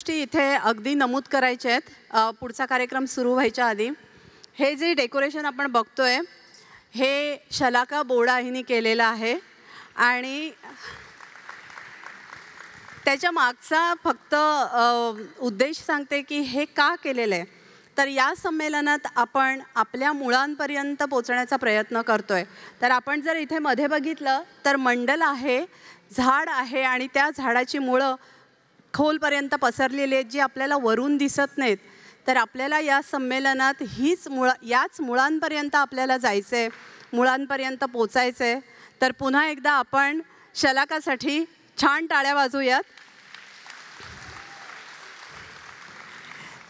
गोष्टी इथे अगदी नमूद करायच्या आहेत पुढचा कार्यक्रम सुरू व्हायच्या आधी. हे जे डेकोरेशन आपण बघतोय हे शलाका बोडा हिने केलेलं आहे आणि त्याच्या मागचा फक्त उद्देश सांगते की हे का केलेलं आहे. तर या संमेलनात आपण आपल्या मुळांपर्यंत पोचण्याचा प्रयत्न करतोय. तर आपण जर इथे मध्ये बघितलं तर मंडल आहे, झाड आहे आणि त्या झाडाची मुळं खोलपर्यंत पसरलेली आहेत जी आपल्याला वरून दिसत नाहीत. तर आपल्याला या संमेलनात याच मुळांपर्यंत आपल्याला जायचं आहे, मुळांपर्यंत पोचायचं आहे. तर पुन्हा एकदा आपण शलाकासाठी छान टाळ्या वाजवूयात.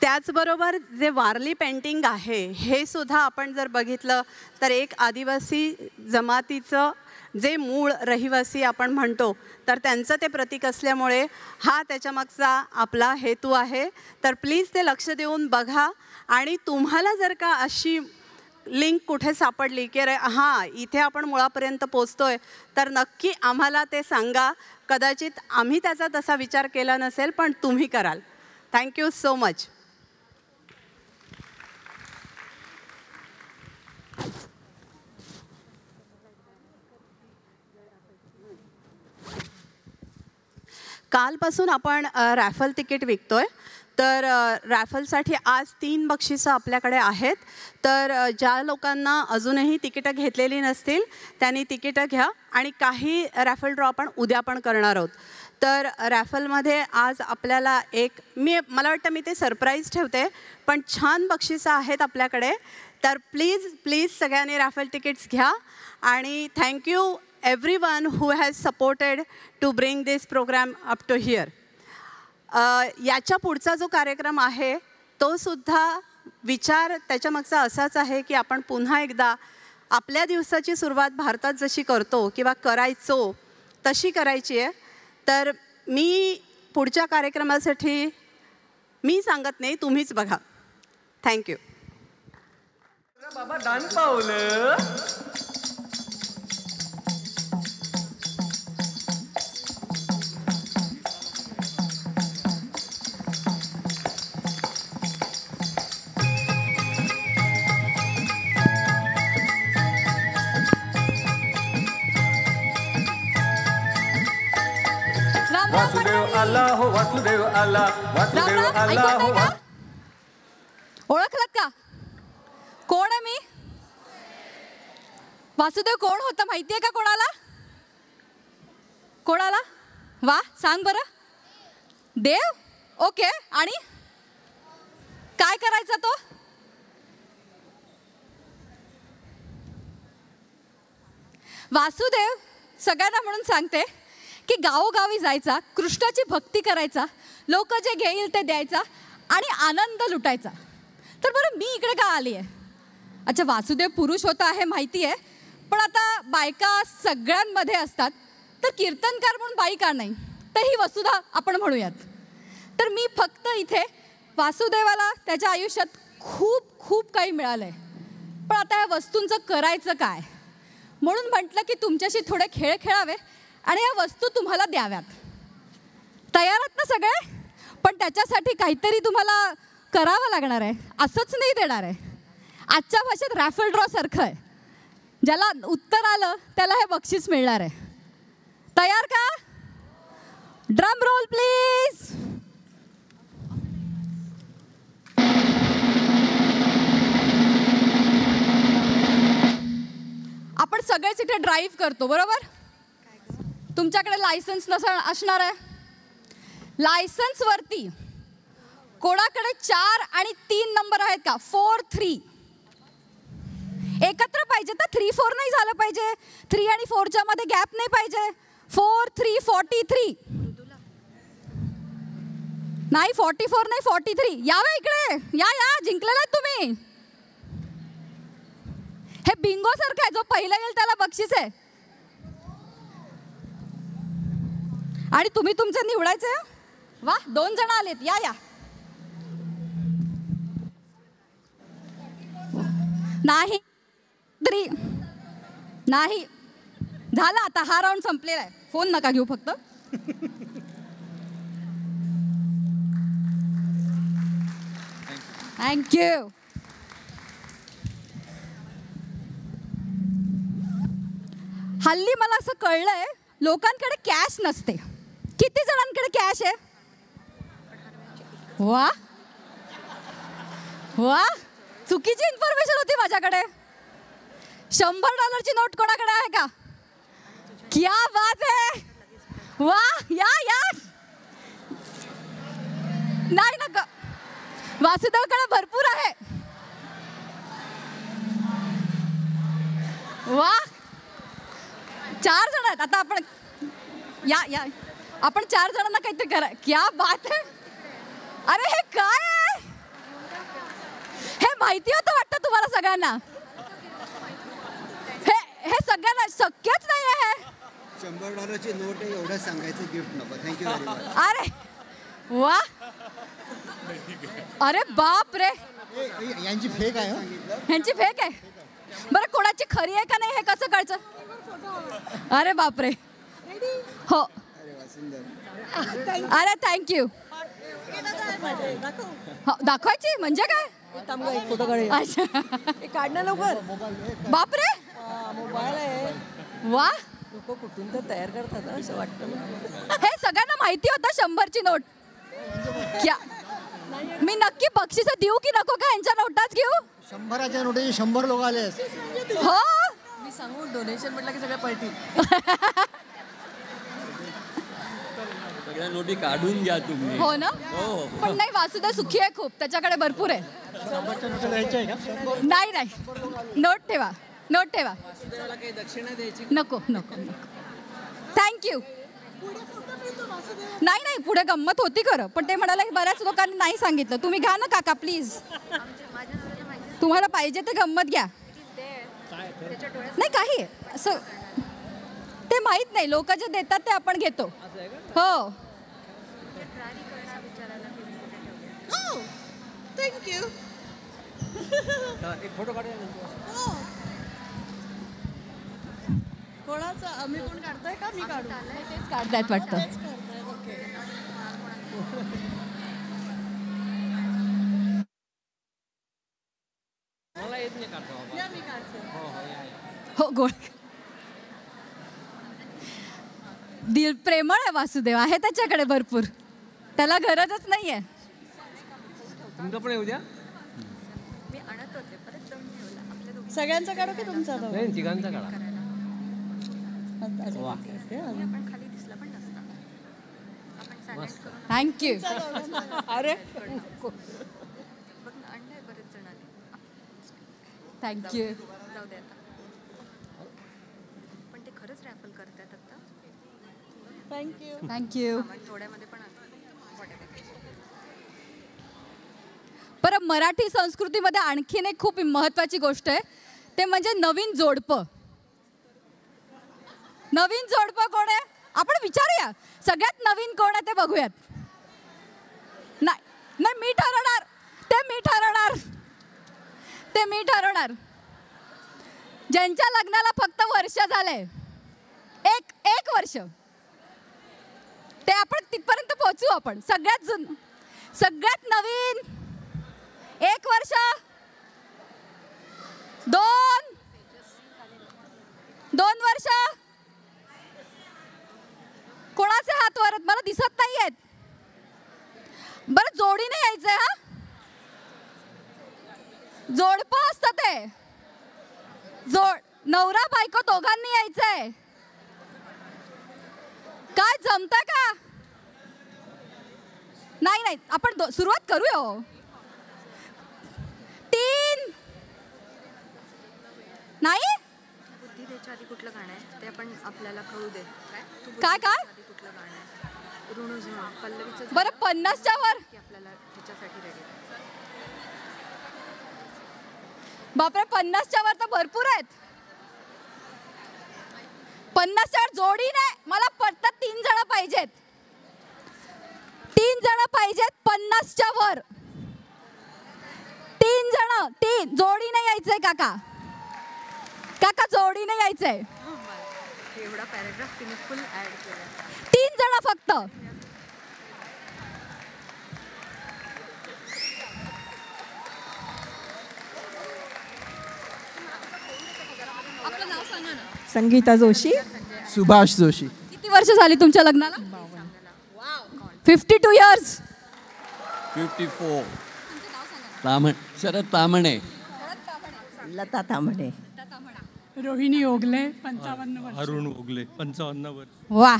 त्याचबरोबर जे वारली पेंटिंग आहे हे सुद्धा आपण जर बघितलं तर एक आदिवासी जमातीचं जे मूळ रहिवासी आपण म्हणतो तर त्यांचं ते प्रतीक असल्यामुळे हा त्याच्यामागचा आपला हेतू आहे. तर प्लीज ते लक्ष देऊन बघा आणि तुम्हाला जर का अशी लिंक कुठे सापडली की हां इथे आपण मुळापर्यंत पोचतोय तर नक्की आम्हाला ते सांगा. कदाचित आम्ही त्याचा तसा विचार केला नसेल पण तुम्ही कराल. Thank you so much. कालपासून आपण रॅफल तिकीट विकतोय. तर रॅफलसाठी आज 3 बक्षिसं आपल्याकडे आहेत. तर ज्या लोकांना अजूनही तिकीटं घेतलेली नसतील त्यांनी तिकीटं घ्या आणि काही रॅफल ड्रॉ आपण उद्या पण करणार आहोत. तर रॅफलमध्ये आज आपल्याला मला वाटतं मी ते सरप्राईज ठेवते पण छान बक्षिसं आहेत आपल्याकडे. तर प्लीज सगळ्यांनी रॅफल तिकीट्स घ्या आणि thank you everyone who has supported to bring this program up to here. याच्या पुढचा जो कार्यक्रम आहे तो सुद्धा विचार त्याच्यामागचा असाच आहे की आपण पुन्हा एकदा आपल्या दिवसाची सुरुवात भारतात जशी करतो किंवा करायचो तशी करायची आहे. तर मी पुढच्या कार्यक्रमासाठी मी सांगत नाही, तुम्हीच बघा. थँक्यू. बाबा दान पावलं. वासुदेव आला हो, वासुदेव आला, वासुदेव आला हो. ओळखलात का कोण आहे मी? वासुदेव कोण होता माहितीये का कोणाला? कोणाला? वा सांग बरं. देव. ओके. आणि काय करायचा तो? वासुदेव सगळ्यांना म्हणून सांगते की गावोगावी जायचा, कृष्णाची भक्ती करायचा, लोक जे घेईल ते द्यायचा आणि आनंद लुटायचा. तर बरं मी इकडे का आली आहे? अच्छा, वासुदेव पुरुष होता आहे माहिती आहे, पण आता बायका सगळ्यांमध्ये असतात तर कीर्तनकार म्हणून बाई का नाही? तर ही वसुधा आपण म्हणूयात. तर मी फक्त इथे वासुदेवाला त्याच्या आयुष्यात खूप खूप काही मिळालं आहे, पण आता या वस्तूंचं करायचं काय म्हणून म्हटलं की तुमच्याशी थोडे खेळ खेळावे आणि या वस्तू तुम्हाला द्याव्यात. तयार आहात ना सगळे? पण त्याच्यासाठी काहीतरी तुम्हाला करावं लागणार आहे, असंच नाही देणार आहे. आजच्या भाषेत रॅफल ड्रॉ सारखं आहे. ज्याला उत्तर आलं त्याला हे बक्षीस मिळणार आहे. तयार का? Drum roll please. आपण सगळेच इथे ड्राईव्ह करतो बरोबर? तुमच्याकडे लायसन्स असणार आहे. लायसन्स वरती कोणाकडे 4 आणि 3 नंबर आहेत का? 4, 3 एकत्र पाहिजे. तर 3, 4 नाही झालं पाहिजे. 3 आणि 4च्या मध्ये गॅप नाही पाहिजे. 4, 3, 43 नाही, 44 नाही, 43. यावे इकडे, या जिंकलेला तुम्ही. हे बिंगो सारखं आहे, जो पहिला येईल त्याला बक्षीस आहे. आणि तुम्ही तुमचं निवडायचं. वा, 2 जण आलेत. या नाही नाही झालं, आता हा राऊंड संपलेला आहे. फोन नका घेऊ फक्त. थँक्यू. हल्ली मला असं कळलंय लोकांकडे कॅश नसते. किती जणांकडे कॅश आहे? वा वा, चुकीची इन्फॉर्मेशन होती माझ्याकडे. $100 नोट कोणाकडे आहे का? क्या बात आहे. वा, या या. नाही नका, वासुदेवकडे भरपूर आहे. वा, 4 जण आहेत. आता आपण या या आपण 4 जणांना काहीतरी करा. क्या बात आहे. अरे हे काय आहे? हे माहिती होतं वाटतं तुम्हाला सगळ्यांना? हे सगळ्यांना शक्यच नाही आहे. $100 नोट आहे एवढं सांगायचं गिफ्ट नको. Thank you very much. अरे वा, अरे बाप रे, यांची फेक आहे. ह्यांची फेक आहे. बरं, कोणाची खरी आहे का नाही हे कसं कळचं? अरे बापरे. हो, अरे थँक्यू. दाखवायची म्हणजे काय? फोटो काढ. अच्छा, काढ ना लवकर. बापरे, मोबाईल आहे. वा, लोक कुठून तर तयार करतात असं वाटतं. हे सगळ्यांना माहिती होतं 100ची नोट. क्या मी नक्की बक्षीस देऊ की नको का? यांच्या नोटाच घेऊ? 100च्या नोटेचे 100 लोक आले. हो, मी सांगू डोनेशन म्हटलं की सगळ्या पळतील. सगळ्या नोटी काढून घ्या तुम्ही. हो ना. हो. पण नाही, वासुदेव सुखी आहे खूप, त्याच्याकडे भरपूर आहे. 100च्या नोटा द्यायच्या आहे का? नाही नाही, नोट ठेवा, नोट ठेवा. काही दक्षिणा द्यायची. नको नको नको. थँक्यू. नाही नाही, पुढे गंमत होती खरं, पण ते म्हणाले बऱ्याच लोकांनी नाही सांगितलं. तुम्ही घ्या ना काका प्लीज. तुम्हाला पाहिजे ते गंमत घ्या. नाही काही असं ते माहित नाही. लोक जे देतात ते आपण घेतो. हो, थँक्यू. एक फोटो काढूया. कोणाचा आम्ही कोण काढताय का? मी काढू. तेच काढतायत वाटतं. मला येत नाही काढतो. मी काढते. हो, गोळ. दिल प्रेमळ आहे वासुदेव, आहे त्याच्याकडे भरपूर. त्याला गरजच नाहीये. तुमचं पण येऊ द्या. सगळ्यांचा काढू की तुमचा? नाही, तिघांचा काढा. थँक्यू. अरे थँक्यू. थँक्यू. थँक्यू. बरं, मराठी संस्कृतीमध्ये आणखीन एक खूप महत्त्वाची गोष्ट आहे, ते म्हणजे नवीन जोडपं. नवीन जोडपं कोण आहे? आपण विचारूया. सगळ्यात नवीन कोण आहे ते बघूयात. नाही नाही, मी ठरवणार. ते मी ठरवणार. ते मी ठरवणार. ज्यांच्या लग्नाला फक्त वर्ष झालंय, एक वर्ष, ते आपण तिथपर्यंत पोहोचू. आपण सगळ्यात नवीन 1 वर्ष, 2 वर्ष. कोणाचे हात वर आहेत? मला दिसत नाही आहेत. बरं, जोडीने यायचंय. हा, जोडपं असतं ते. नवरा बायको दोघांनी यायचंय. काय जमतं का? नाही नाही, आपण सुरुवात करूया. हो, 3 नाही. बुद्धी त्याच्या आधी कुठलं गाणं आहे ते आपण आपल्याला कळू दे. काय काय कुठलं गाणं आहे? ऋणुझुणू पल्लवीचं. बरं, 50च्या वर. की आपल्याला त्याच्यासाठी रेडी. बापरे, 50च्या वर तर भरपूर आहेत. 50च्या वर जोडी नाही. मला पटतात 3 जण पाहिजेत. 3 जण पाहिजेत 50च्या वर. 3 जण. 3 जोडीने यायचंय काका. काका जोडीने यायचंय. एवढा पॅराग्राफ तिने फुल ऍड केला. 3 जण फक्त. संगीता जोशी. सुभाष जोशी. किती वर्ष झाली तुमच्या लग्नाला? 52 इयर्स. 54. शरद तामणे. लता तांबडे. रोहिणी ओगले 55 वर्ष. अरुण ओगले 55 वर्ष. वा.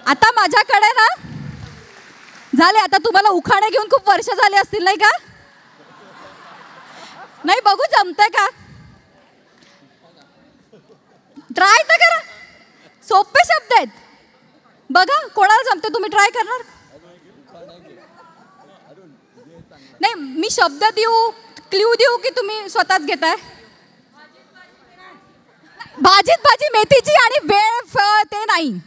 आता माझ्याकडे ना झाले, आता तुम्हाला उखाणे घेऊन खूप वर्ष झाली असतील नाही का? नाही, बघू जमतंय का? ट्राय तर करा, सोपे शब्द आहेत. बघा कोणाला जमते, तुम्ही ट्राय करणार? नाही, मी शब्द देऊ, क्ल्यू देऊ की तुम्ही स्वतःच घेताय? भाजीत भाजी मेथीची आणि बेळ फळ ते नाही.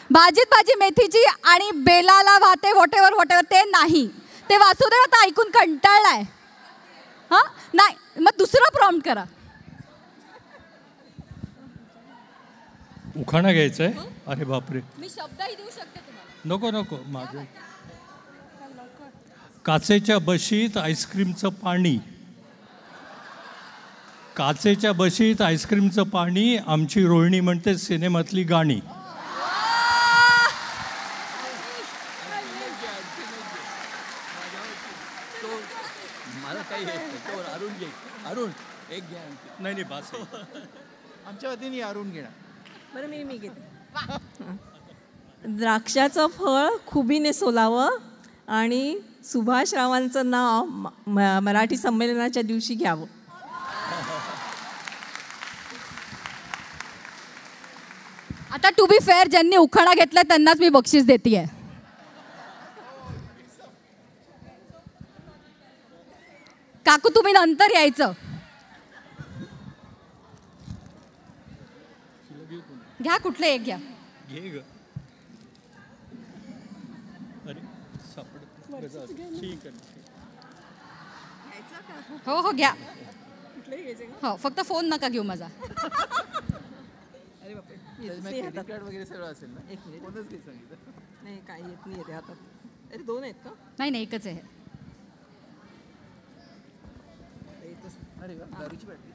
भाजीत भाजी मेथीची आणि बेलाला वाहते वॉटेवर ते नाही. ते वासुदेव आता ऐकून कंटाळलाय. हा नाही, मग दुसरा प्रॉम्प्ट करा. उखाणा घ्यायचंय? अरे बापरे. मी शब्दही देऊ शकते तुम्हाला. नको नको, माझं. काचेच्या बशीत आईस्क्रीमचं पाणी. काचेच्या बशीत आईस्क्रीमचं पाणी, आमची रोहिणी म्हणते सिनेमातली गाणी. अरुण एक घ्या. नाही बास. आमच्या वतीने अरुण घेणार. बरं मी घेते. द्राक्षाचं फळ खुबीने सोलावं आणि सुभाषरावांचं नाव मराठी संमेलनाच्या दिवशी घ्यावं. आता टू बी फेअर, ज्यांनी उखाणा घेतलाय त्यांनाच मी बक्षीस देतेय. काकू तुम्ही नंतर यायचं. घ्या, कुठले एक घ्या. घे ग. अरे सापड. ठीक आहे. हो हो घ्या. हो, फक्त फोन नका घेऊ माझा. वगैरे सगळं असेल ना. कोणच घे सांगितलं. नाही, काय येत नाही येते हातात. अरे 2 आहेत का? नाही नाही, एकच आहे. अरे वा, दारूची बाटली.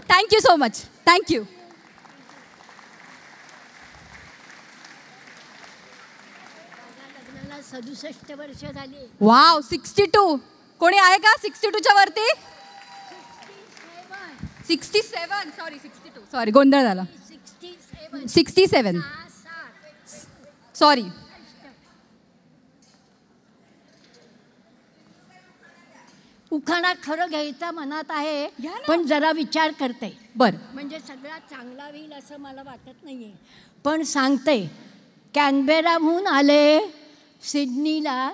Thank you so much. थँक्यू. लग्नाला 67 वर्ष झाली. वाव. 62. कोणी आहे का 62च्या वरती? 67. सॉरी 62. सॉरी, गोंधळ झाला. 67. सॉरी. उखाणा खरं घ्यायचा मनात आहे, पण जरा विचार करते. बर. म्हणजे सगळा चांगला होईल असं मला वाटत नाहीये, पण सांगते. कॅनबेराहून आले सिडनीला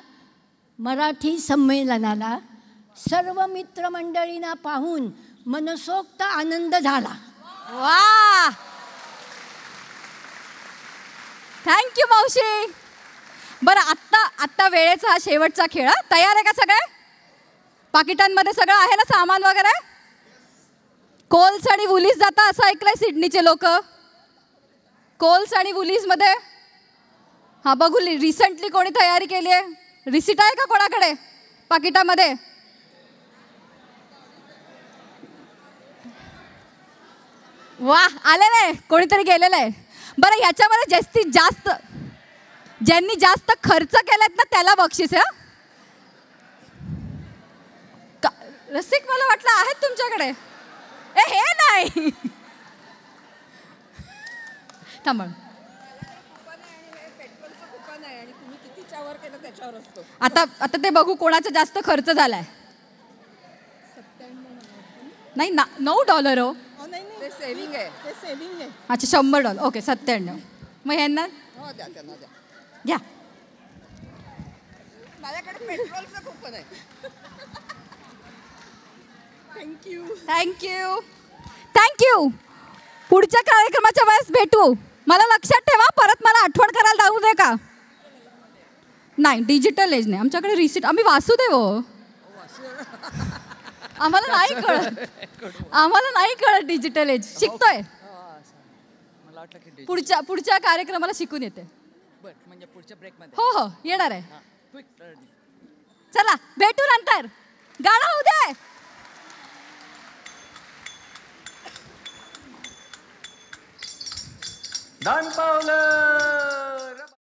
मराठी संमेलनाला. सर्व मित्रमंडळींना पाहून मनसोक्त आनंद झाला. वा. थँक्यू मावशी. बरं, आत्ता वेळेचा हा शेवटचा खेळ. तयार आहे का सगळे? पाकिटांमध्ये सगळं आहे ना, सामान वगैरे? कोल्स आणि वुलीस जाता असं ऐकलंय सिडनीचे लोक. कोल्स आणि वुलीस मध्ये. हा बघू, रिसेंटली कोणी तयारी केली आहे? रिसिट आहे का कोणाकडे पाकिटामध्ये? वा, आलेलं आहे, कोणीतरी गेलेलं आहे. बरं, ह्याच्यामध्ये जास्तीत जास्त ज्यांनी जास्त खर्च केलात ना त्याला बक्षीस आहे. रसिक, मला वाटलं आहेत तुमच्याकडे. हे नाही. थांबा. आता ते बघू कोणाचा जास्त खर्च झालाय. नाही ना, $9 हो. सेविंग आहे. अच्छा, $100. ओके, 97. मग ह्यांना घ्या. माझ्याकडे पेट्रोलचं कुपन आहे. थँक्यू. पुढच्या कार्यक्रमाच्या वेळेस भेटू. मला लक्षात ठेवा, परत मला आठवण करायला जाऊ दे का? नाही, डिजिटल एज नाही आमच्याकडे. रिसिट आम्ही वासुदेव हो. आम्हाला नाही कळत डिजिटल एज. शिकतोय. पुढच्या कार्यक्रमाला शिकून येते. म्हणजे पुढच्या ब्रेकमध्ये. हो येणार आहे. चला भेटू नंतर. गाणं होऊ दे. दान पावलं